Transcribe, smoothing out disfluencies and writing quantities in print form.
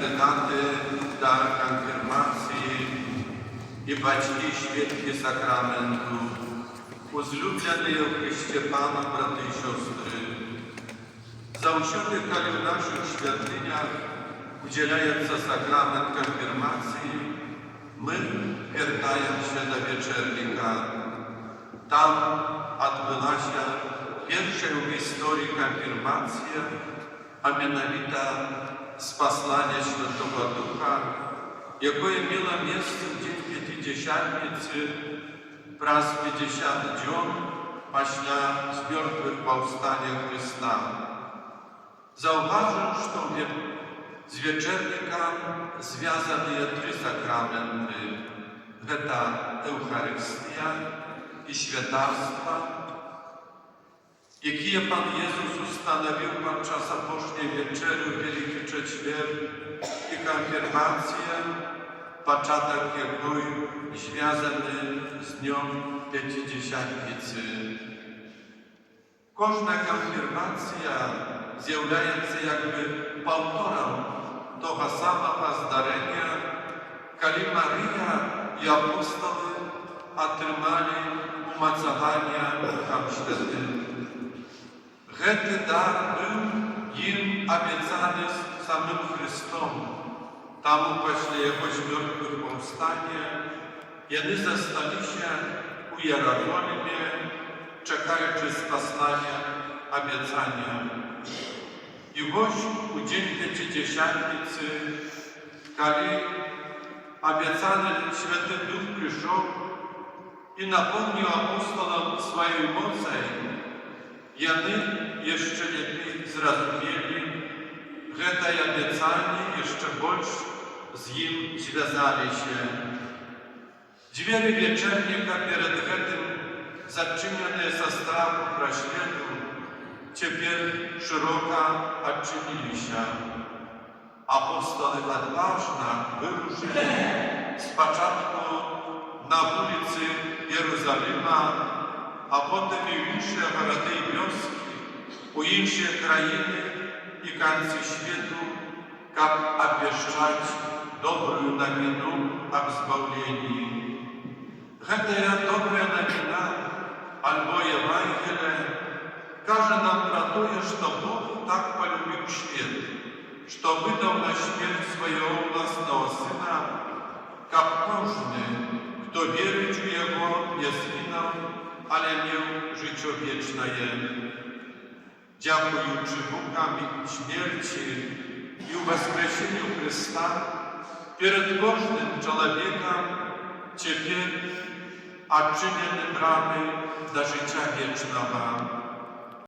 kandydaty do konfirmacji i baćki świętych sakramentów, uzlubione w Chryście Pana, braty i siostry, za usiądych w naszych świątyniach, udzielając sakrament konfirmacji, my pierdajemy się do wieczernika. Tam odbyła się pierwsza w historii konfirmacja, a mianowicie spasłanie Świętego Ducha, jakie miało miejsce w dzień Pięćdziesiątnicy, wraz 50 dzień после zmartwychwstania Chrysta. Zauważył, że z wieczernika związane trzy sakramenty. To Eucharystia i świętarstwa, jakie Pan Jezus ustanowił podczas apostolskiej wieczery w Wielki Czwartek i konfirmację, początek jakiej związany z dnią Pięćdziesiątnicy. Każda konfirmacja zjawляється jakby powtórą tego samego zdarzenia, kiedy Maryja i apostoły otrzymali umocowania Duchem Świętym. Ten dar był im obiecany samym Chrystom. Tam właśnie Jego zmartwychwstania oni zostali się u Jerozolimie, czekając spasania obiecania. I właśnie u dzień Pięćdziesiątnicy, kiedy obiecany Święty Duch przyszedł i napełnił apostolom swoją mocą, i oni jeszcze lepiej zrozumieli, że te obiecanie jeszcze bardziej z nim związali się. Drzwi wieczernika przed tym zaczynione ze strachu proświatu, teraz szeroko odczynili się. Apostoły odważnie wyruszyli z początku na ulicy Jerozolima, a potem i w inne горody i wioski, u inne krainy i końce świata, jak obwieszczać dobrą nowinę o zbawieniu. Ta dobra nowina, albo Ewangelia, każe nam ratuje, że Bóg tak polubił świat, że wydał na śmierć swojego własnego Syna, jak każdy, kto wierzyć w Jego, nie zginął, ale miał życie wieczne. Dziękując Bogu śmierci i wskrzeszeniu Chrysta, przed każdym człowiekiem teraz odczynione bramy do życia wiecznego.